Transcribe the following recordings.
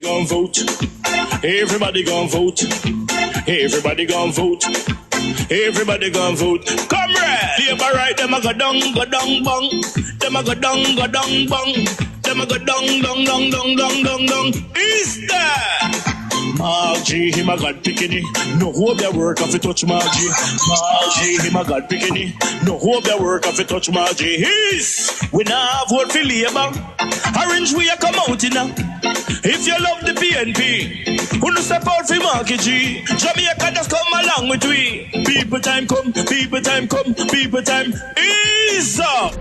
Gon' vote. Everybody gon' vote. Everybody gon' vote. Everybody gon' vote. Comrade! Labor right, them a go down, bang. Them a go down, bang. Them a go down. Is that? Margie, him a God picking. No hope their work if you touch Margie. Margie, him a God picking. No hope their work if you touch Margie. His, we now vote for Labour. Orange we a come out in now. If you love the PNP, who no step out for Marky G. Jamaica just come along with we. People time come, people time come, people time is up.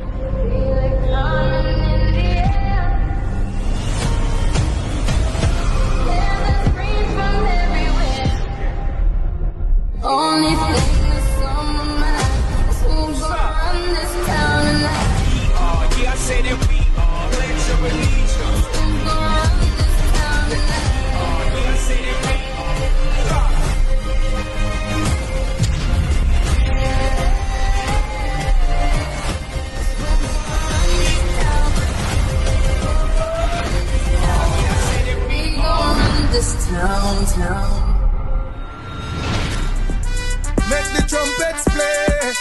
Only thing that's on my mind is who's gonna run this town tonight. Yeah, I say that we are pledge of allegiance. Who's gonna run this town tonight? Yeah, I say that we We gonna run this town. Make the trumpets play.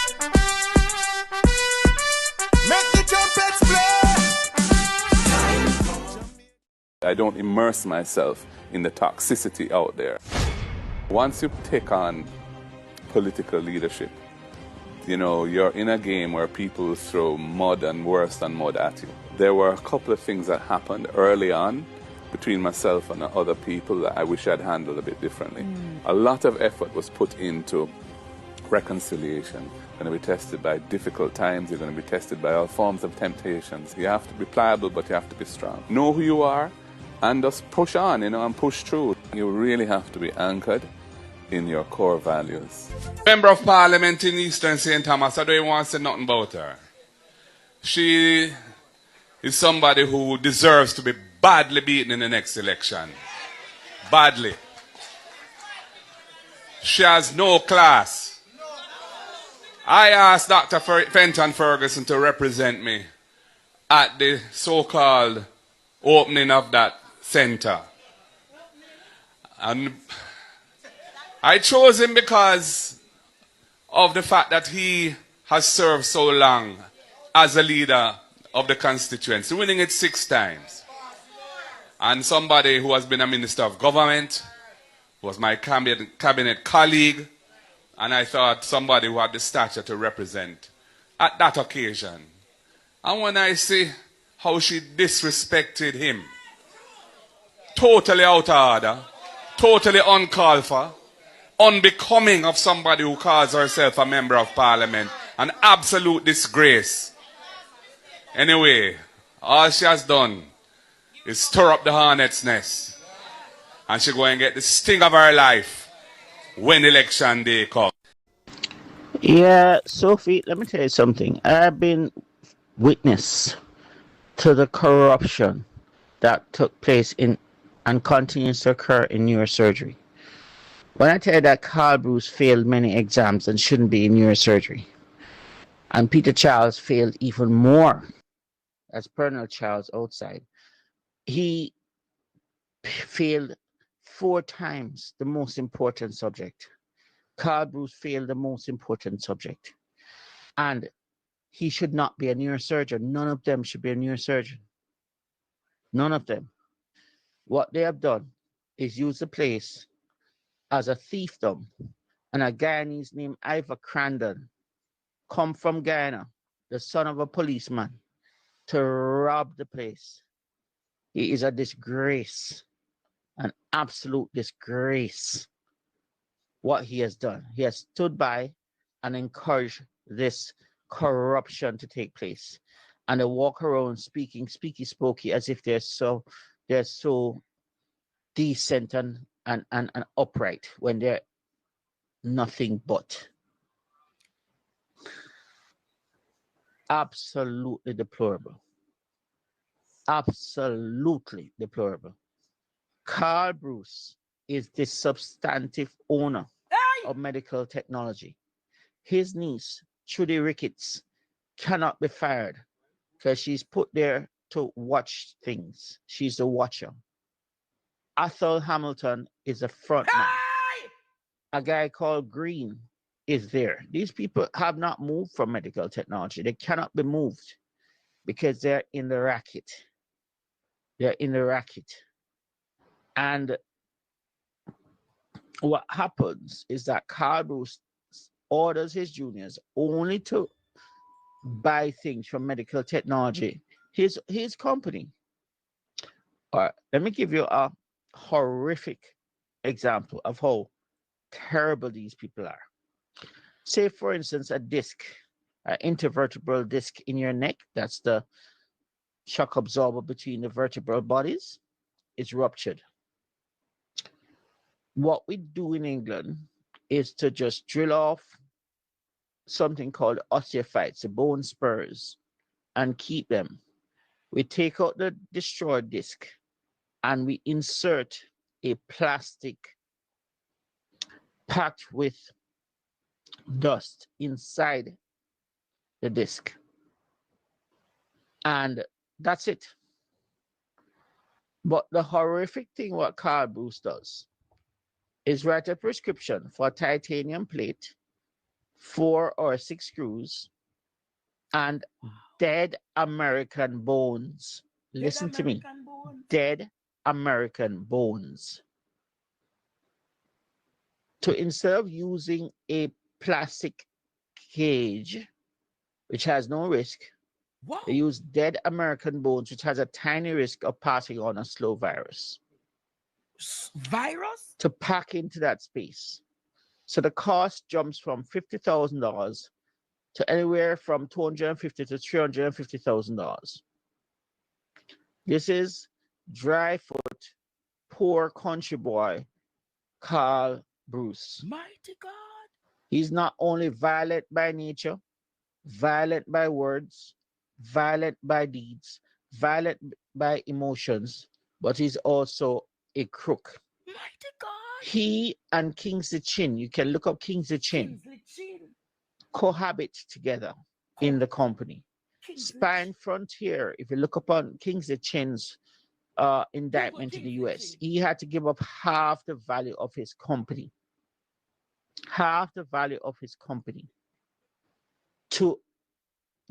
Make the trumpets play. I don't immerse myself in the toxicity out there. Once you take on political leadership, you know, you're in a game where people throw mud and worse than mud at you. There were a couple of things that happened early on between myself and other people that I wish I'd handled a bit differently. A lot of effort was put into reconciliation. You're going to be tested by difficult times. You're going to be tested by all forms of temptations. You have to be pliable, but you have to be strong. Know who you are and just push on, and push through. You really have to be anchored in your core values. Member of Parliament in Eastern St. Thomas, I don't even want to say nothing about her. She is somebody who deserves to be badly beaten in the next election. Badly. She has no class. I asked Dr. Fenton Ferguson to represent me at the so-called opening of that center. And I chose him because of the fact that he has served so long as a leader of the constituency, winning it 6 times. And somebody who has been a minister of government, was my cabinet colleague, and I thought somebody who had the stature to represent at that occasion. And when I see how she disrespected him, totally out of order, totally uncalled for, unbecoming of somebody who calls herself a member of Parliament, an absolute disgrace. Anyway, all she has done is stir up the hornet's nest, and she go and get the sting of her life when election day comes. Yeah, Sophie, let me tell you something. I've been witness to the corruption that took place in and continues to occur in neurosurgery. When I tell you that Carl Bruce failed many exams and shouldn't be in neurosurgery, and Peter Charles failed even more as Colonel Charles outside, he failed 4 times the most important subject. Carl Bruce failed the most important subject. And he should not be a neurosurgeon. None of them should be a neurosurgeon. None of them. What they have done is use the place as a fiefdom. And a Guyanese named Ivor Crandon come from Guyana, the son of a policeman, to rob the place. He is a disgrace. An absolute disgrace. What he has done. He has stood by and encouraged this corruption to take place. And they walk around speaking speaky-spokey as if they're so decent and upright when they're nothing but. Absolutely deplorable. Absolutely deplorable. Carl Bruce is the substantive owner of medical technology. His niece, Trudy Ricketts, cannot be fired because she's put there to watch things. She's the watcher. Athol Hamilton is a front man. Hey! A guy called Green is there. These people have not moved from medical technology. They cannot be moved because they're in the racket. They're in the racket. And what happens is that Carl Bruce orders his juniors only to buy things from medical technology. His company. All right, let me give you a horrific example of how terrible these people are. Say, for instance, a disc, an intervertebral disc in your neck, that's the shock absorber between the vertebral bodies, is ruptured. What we do in England is to just drill off something called osteophytes, the bone spurs, and keep them. We take out the destroyed disc and we insert a plastic packed with dust inside the disc. And that's it. But the horrific thing what Carl Bruce does is write a prescription for a titanium plate, 4 or 6 screws, and dead American bones. Listen to me. Dead American bones. So instead of using a plastic cage, which has no risk, they use dead American bones, which has a tiny risk of passing on a slow virus. Virus? To pack into that space. So the cost jumps from $50,000 to anywhere from $250,000 to $350,000. This is dry foot, poor country boy, Carl Bruce. Mighty God. He's not only violent by nature, violent by words, violent by deeds, violent by emotions, but he's also a crook. Mighty God. He and Kingsley Chin, you can look up Kingsley Chin, cohabit together in the company. Spine Frontier, if you look upon Kingsley Chin's indictment in the US, he had to give up half the value of his company. Half the value of his company to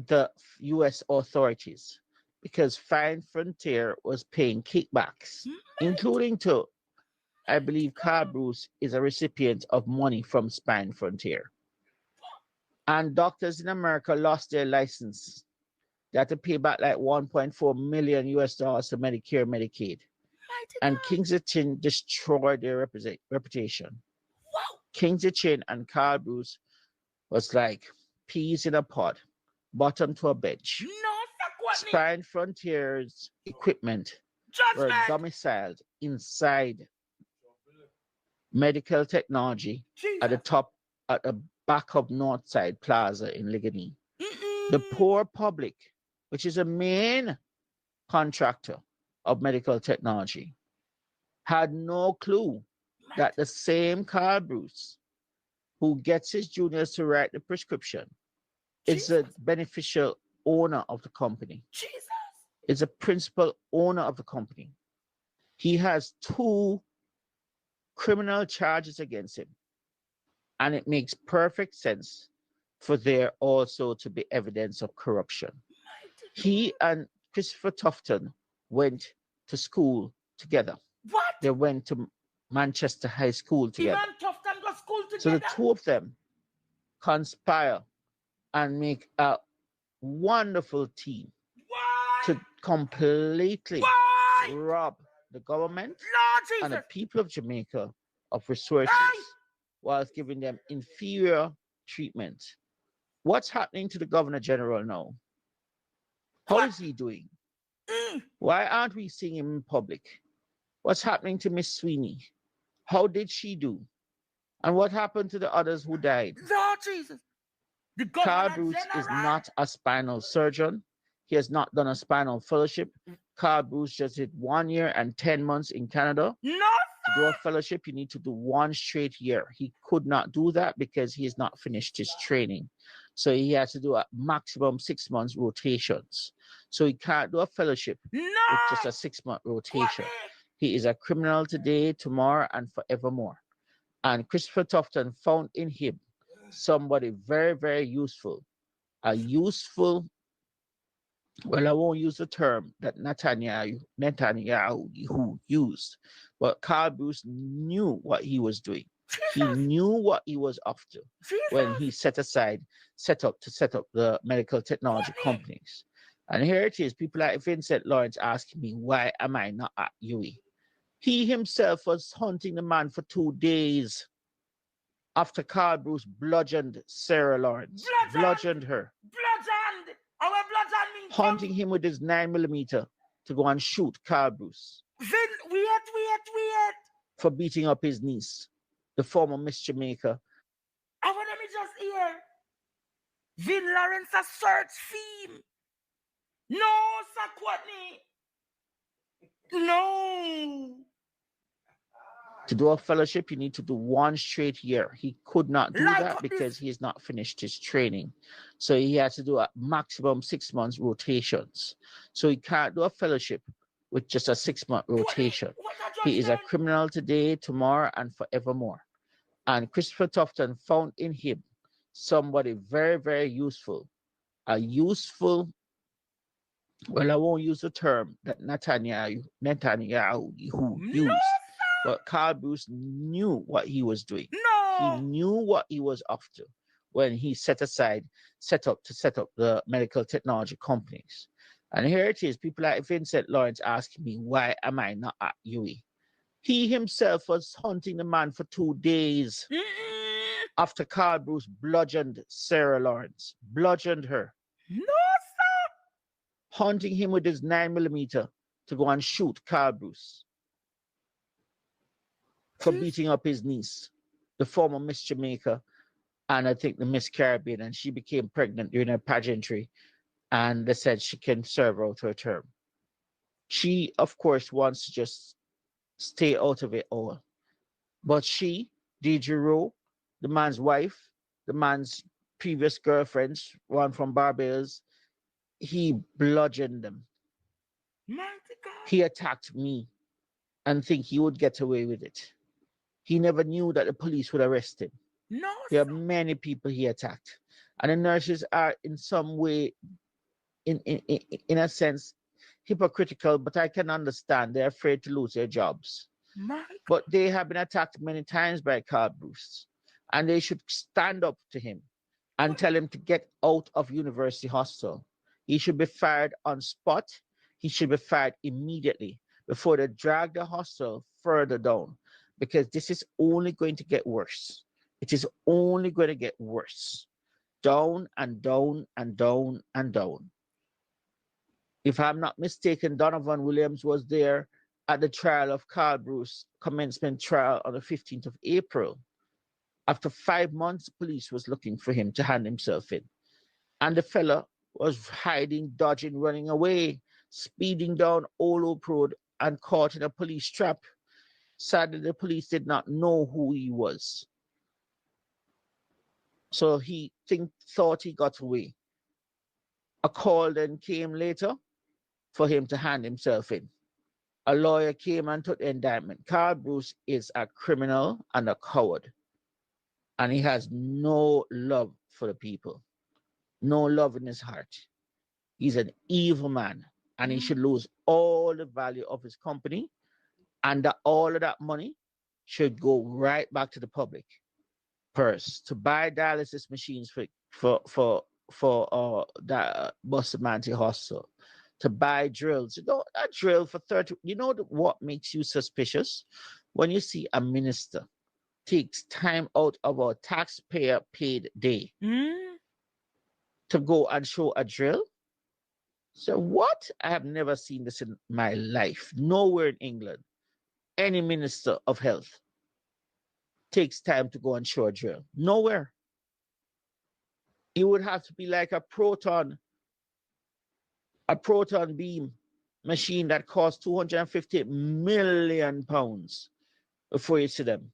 the US authorities because Fine Frontier was paying kickbacks, including to, I believe, Carl Bruce is a recipient of money from Spine Frontier. And doctors in America lost their license. They had to pay back like $1.4 million US dollars to Medicare, Medicaid. And Kingsley Chin destroyed their reputation. Wow. Kingsley Chin and Carl Bruce was like peas in a pod, bottom to a bench. Spine Frontier's equipment were domiciled inside medical technology at the top, at the back of Northside Plaza in Ligonier. The poor public, which is a main contractor of medical technology, had no clue that the same Carl Bruce who gets his juniors to write the prescription is the beneficial owner of the company. Is a principal owner of the company. He has 2 criminal charges against him. And it makes perfect sense for there also to be evidence of corruption. He and Christopher Tufton went to school together. What? They went to Manchester High School together. So the 2 of them conspire and make a wonderful team to completely rob the government and the people of Jamaica of resources whilst giving them inferior treatment. What's happening to the Governor General now? How is he doing? Why aren't we seeing him in public? What's happening to Miss Sweeney? How did she do? And what happened to the others who died? Lord Jesus. Carl Bruce is not a spinal surgeon. He has not done a spinal fellowship. Carl Bruce just did 1 year and 10 months in Canada. No, to do a fellowship, you need to do 1 straight year. He could not do that because he has not finished his training. So he has to do a maximum 6 months rotations. So he can't do a fellowship with just a 6 month rotation. He is a criminal today, tomorrow, and forevermore. And Christopher Tufton found in him somebody very, very useful. A useful, well, I won't use the term that Netanyahu who used, but Carl Bruce knew what he was doing. He Jesus. knew what he was after when he Jesus. set up the medical technology What name? companies. And here it is, people like Vincent Lawrence asking me, why am I not at UE? He himself was hunting the man for 2 days after Carl Bruce bludgeoned Sarah Lawrence, bludgeoned her, Bludgeoned. Our bludgeon mean hunting him with his 9mm to go and shoot Carl Bruce Vin, wait. for beating up his niece, the former Miss Jamaica. I want me just hear. Vin Lawrence a search theme. No, Sir Courtney. No. To do a fellowship, you need to do 1 straight year. He could not do Like that because he has not finished his training. So he has to do a maximum 6 months rotations. So he can't do a fellowship with just a 6-month rotation. What a He is a judgment. criminal today, tomorrow, and forevermore. And Christopher Tufton found in him somebody very, very useful. A useful, well, I won't use the term that Netanyahu who No, used, sir. but Carl Bruce knew what he was doing. He No. knew what he was after when he set up the medical technology companies. And here it is, people like Vincent Lawrence asking me, why am I not at UE? He himself was hunting the man for 2 days Mm-mm. after Carl Bruce bludgeoned Sarah Lawrence, bludgeoned her, No, sir. hunting him with his 9mm to go and shoot Carl Bruce for Jeez. beating up his niece, the former Miss Jamaica, and I think the Miss Caribbean, and she became pregnant during her pageantry, and they said she can serve out her term. She, of course, wants to just stay out of it all. But she, Deidre Rowe, the man's wife, the man's previous girlfriends, one from Barbados, he bludgeoned them. Mighty God. He attacked me and think he would get away with it. He never knew that the police would arrest him. No, There are sir. many people he attacked. And the nurses are in some way, in a sense, hypocritical, but I can understand. They're afraid to lose their jobs. My God. But they have been attacked many times by Carl Bruce. And they should stand up to him and tell him to get out of University Hospital. He should be fired on spot. He should be fired immediately before they drag the hostel further down, because this is only going to get worse. It is only going to get worse. Down and down and down and down. If I'm not mistaken, Donovan Williams was there at the trial of Carl Bruce, commencement trial on the 15th of April. After 5 months, police was looking for him to hand himself in. And the fella was hiding, dodging, running away, speeding down Old Oak Road and caught in a police trap. Sadly, the police did not know who he was. So he thought he got away. A call then came later for him to hand himself in. A lawyer came and took the indictment. Carl Bruce is a criminal and a coward. And he has no love for the people, no love in his heart. He's an evil man, and he should lose all the value of his company, and that all of that money should go right back to the public purse to buy dialysis machines for that Bustamante Hospital, to buy drills. You know, a drill for 30. You know what makes you suspicious? When you see a minister takes time out of our taxpayer paid day to go and show a drill. So what? I have never seen this in my life. Nowhere in England, any minister of health takes time to go and show a drill. Nowhere. It would have to be like a proton beam machine that costs 250 million pounds before you see them.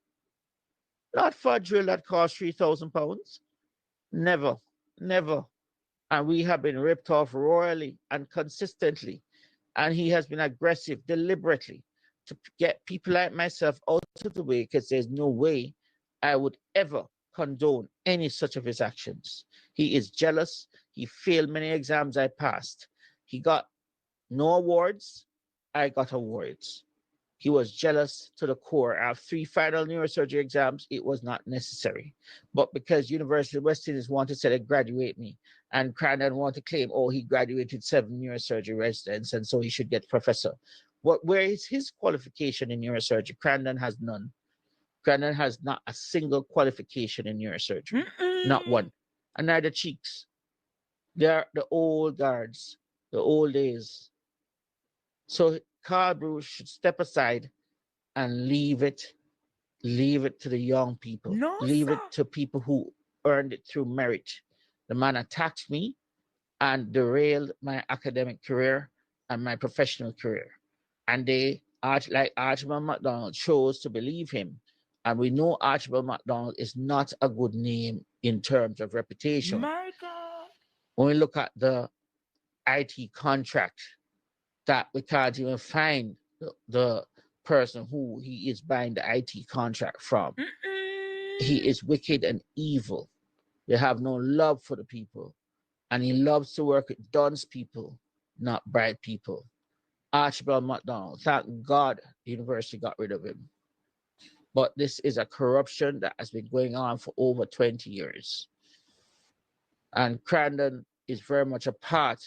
Not for a drill that costs 3,000 pounds. Never, never. And we have been ripped off royally and consistently. And he has been aggressive deliberately to get people like myself out of the way, because there's no way I would ever condone any such of his actions. He is jealous. He failed many exams I passed. He got no awards. I got awards. He was jealous to the core. I have 3 final neurosurgery exams. It was not necessary. But because University of West Indies wanted to say they graduate me, and Crandon wanted to claim, oh, he graduated 7 neurosurgery residents, and so he should get professor. Where is his qualification in neurosurgery? Crandon has none. Crandon has not a single qualification in neurosurgery. Not one. And neither Cheeks. They're the old guards, the old days. So Carl Bruce should step aside and leave it to the young people. No, leave sir. it to people who earned it through merit. The man attacked me and derailed my academic career and my professional career. And they, like Archibald MacDonald, chose to believe him. And we know Archibald MacDonald is not a good name in terms of reputation. My God. When we look at the IT contract, that we can't even find the person who he is buying the IT contract from. He is wicked and evil. They have no love for the people. And he loves to work with dunce people, not bright people. Archibald MacDonald, thank God the university got rid of him. But this is a corruption that has been going on for over 20 years. And Crandon is very much a part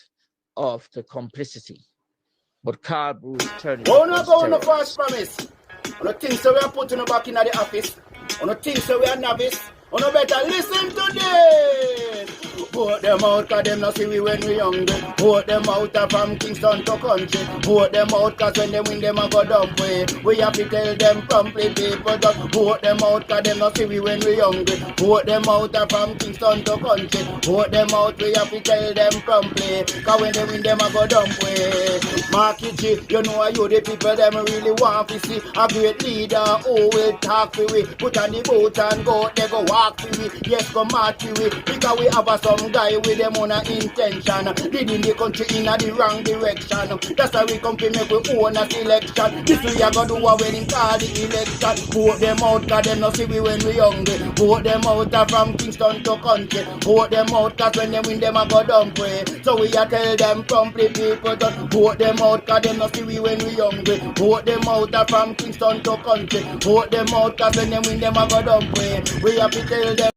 of the complicity. But Carl Bruce turned it Oh, no, against go on the terrorists. first promise. On the things that we are putting you back in the office. On the things that we are novice. On the better listen to this. Vote them out, cause them not see we when we hungry. Vote them out from Kingston to country. Vote them out, cause when they win them a go dump way. We have to tell them promptly, people just vote them out, cause them not see we when we hungry. Vote them out from Kingston to country. Vote them out, we have to tell them promptly. Cause when they win them a go dump way. Marky G, you know you the people them really want to see a great leader who will talk for we. Put on the boat and go, they go walk for we. Yes, go march for we. Because we have some guy with them on a intention, leading the country in the wrong direction. That's why we come to make we own a selection. This we are gonna do when in call the election. Vote them out, cause them not see we when we hungry. Vote them out from Kingston to country. Vote them out, cause when they win them a go dump way. So we are tell them promptly, people just vote them out, cause them not see we when we hungry. Vote them out from Kingston to country. Vote them out, cause when they win them a go dump way. We have to tell them